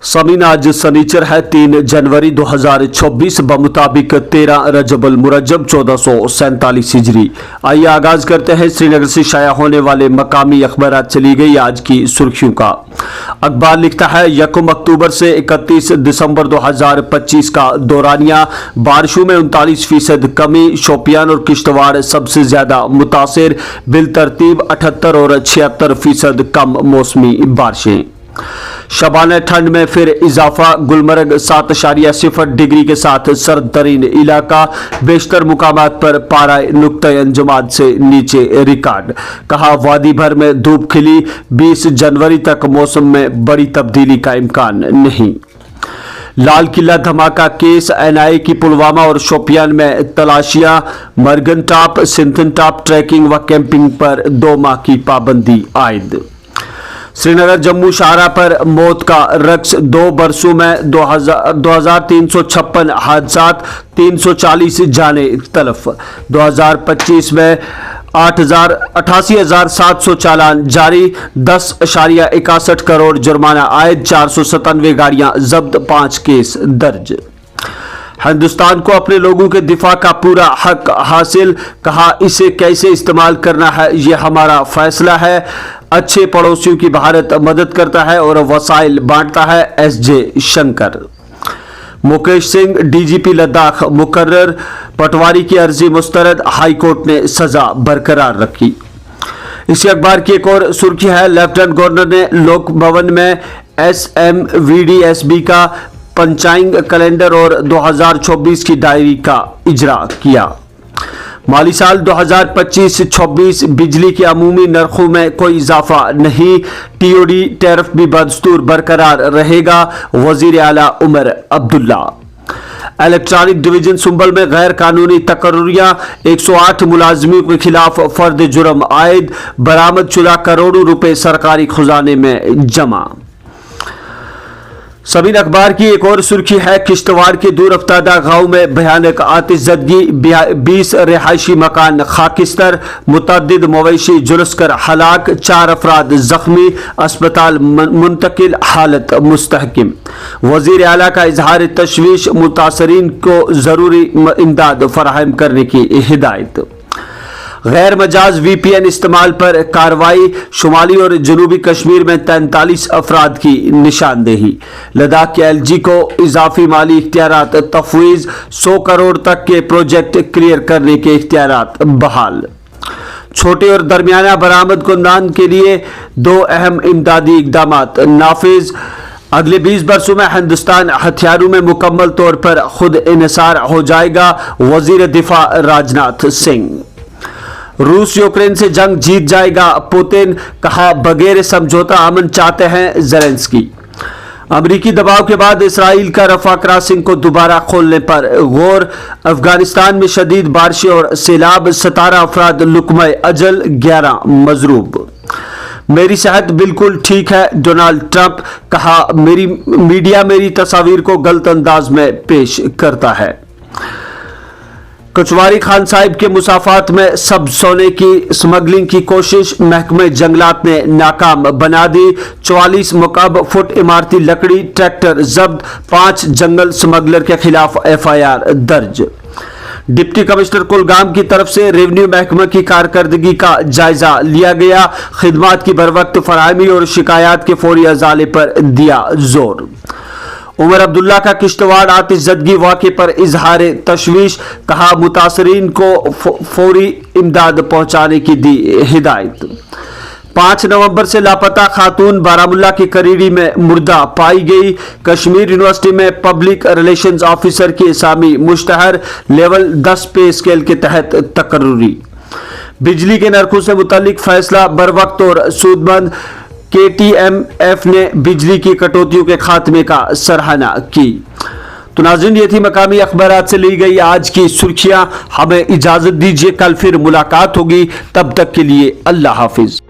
समीन आज सनीचर है 3 जनवरी 2024 बमुताबिक 13 रजबुल मुरज्जब 1447 हिजरी। आइए आगाज करते हैं श्रीनगर से शाया होने वाले मकामी अखबारात चली गई आज की सुर्खियों का। अखबार लिखता है 1 अक्टूबर से 31 दिसंबर 2025 का दौरानिया बारिशों में 39% कमी। शोपियान और किश्तवाड़ सबसे ज्यादा मुतासिर, बिलतरतीब 78 और 76% कम मौसमी बारिशें। शबाना ठंड में फिर इजाफा, गुलमर्ग 7.0 डिग्री के साथ सर्द तरीन इलाका, बेशतर मुकामात पर पारा नुक्ते अंजुमात से नीचे रिकॉर्ड। कहा वादी भर में धूप खिली, 20 जनवरी तक मौसम में बड़ी तब्दीली का इम्कान नहीं। लाल किला धमाका केस, एनआईए की पुलवामा और शोपियान में तलाशियां। मरगन टॉप, सिंथन टॉप ट्रैकिंग व कैंपिंग पर 2 माह की पाबंदी आयद। श्रीनगर जम्मू शाहरा पर मौत का रक्स, 2 बरसों में 2356 हादसात, 340 जाने तलफ। 2025 में 88,700 चालान जारी, 10.61 करोड़ जुर्माना आयद, 497 गाड़ियां जब्त, 5 केस दर्ज। हिंदुस्तान को अपने लोगों के दिफा का पूरा हक हासिल। कहा इसे कैसे इस्तेमाल करना है ये हमारा फैसला है। अच्छे पड़ोसियों की भारत मदद करता है और वसाइल बांटता है, एसजे शंकर। मुकेश सिंह डीजीपी लद्दाख मुकर्रर, पटवारी की अर्जी मुस्तरद, हाईकोर्ट ने सजा बरकरार रखी। इसी अखबार की एक और सुर्खी है लेफ्टिनेंट गवर्नर ने लोक भवन में SMVDSB का पंचांग कैलेंडर और 2024 की डायरी का इजरा किया। माली साल 2025-26 बिजली के अमूमी नरखों में कोई इजाफा नहीं। TOD टैरिफ भी बदस्तूर बरकरार रहेगा, वजीर आला उमर अब्दुल्ला। इलेक्ट्रॉनिक डिवीजन सुंबल में गैर कानूनी तकर्रुरियां, 108 मुलाजमियों के खिलाफ फर्द जुर्म आयद, बरामद शुदा करोड़ों रुपए सरकारी खजाने में जमा। समीन अखबार की एक और सुर्खी है किश्तवाड़ के दूर अफ्तादा गांव में भयानक आतिशज़दगी, 20 रिहायशी मकान खाकिस्तर, मुतअद्दिद मवेशी झुलस कर हलाक, 4 अफराद जख्मी, अस्पताल मुंतकिल, हालत मुस्तहकिम। वजीर आला का इजहार तशवीश, मुतासरीन को जरूरी इमदाद फराहम करने की हिदायत। गैर मजाज VPN इस्तेमाल पर कार्रवाई, शुमाली और जनूबी कश्मीर में 43 अफराद की निशानदेही। लद्दाख के LG को इजाफी माली इख्तियारात तफवीज़, 100 करोड़ तक के प्रोजेक्ट क्लियर करने के इख्तियारात बहाल। छोटे और दरमियाना बरामद कुंदान के लिए 2 अहम इमदादी इकदामात नाफिज। अगले 20 बरसों में हिंदुस्तान हथियारों में मुकम्मल तौर पर खुद इन्हिसार हो जाएगा, वजीर दिफा राजनाथ सिंह। रूस यूक्रेन से जंग जीत जाएगा, पुतिन। कहा बगैर समझौता अमन चाहते हैं ज़ेलेंस्की। अमरीकी दबाव के बाद इसराइल का रफा क्रॉसिंग को दोबारा खोलने पर गौर। अफगानिस्तान में शदीद बारिशें और सैलाब, 17 अफराद लुकमे अजल, 11 मजरूब। मेरी सेहत बिल्कुल ठीक है, डोनाल्ड ट्रंप। कहा मीडिया मेरी तस्वीर को गलत अंदाज में पेश करता है। कचवारी खान साहिब के मुसाफात में सब सोने की स्मगलिंग की कोशिश, महकमे जंगलात ने नाकाम बना दी। 44 मुकअब फुट इमारती लकड़ी ट्रैक्टर जब्त, 5 जंगल स्मगलर के खिलाफ FIR दर्ज। डिप्टी कमिश्नर कुलगाम की तरफ से रेवेन्यू महकमे की कारकर्दगी का जायजा लिया गया, खिदमात की बरवक्त फराहमी और शिकायत के फौरी अजाले पर दिया जोर। उमर अब्दुल्ला का किश्तवाड़ आतिशज़दगी वाक़े पर इजहार तशवीश। कहा मुतासरीन को फौरी इमदाद पहुंचाने की दी हिदायत। 5 नवंबर से लापता खातून बारामुल्ला की करीरी में मुर्दा पाई गई। कश्मीर यूनिवर्सिटी में पब्लिक रिलेशंस ऑफिसर की असामी मुश्तहर, लेवल 10 पे स्केल के तहत तकर्रुरी। बिजली के नरखों से मुतल्लिक फैसला बरवक्त और सूदमंद, KTMF ने बिजली की कटौतियों के खात्मे का सराहना की। तो नाज़रीन ये थी मकामी अखबारात से ली गई आज की सुर्खियां। हमें इजाजत दीजिए, कल फिर मुलाकात होगी, तब तक के लिए अल्लाह हाफिज।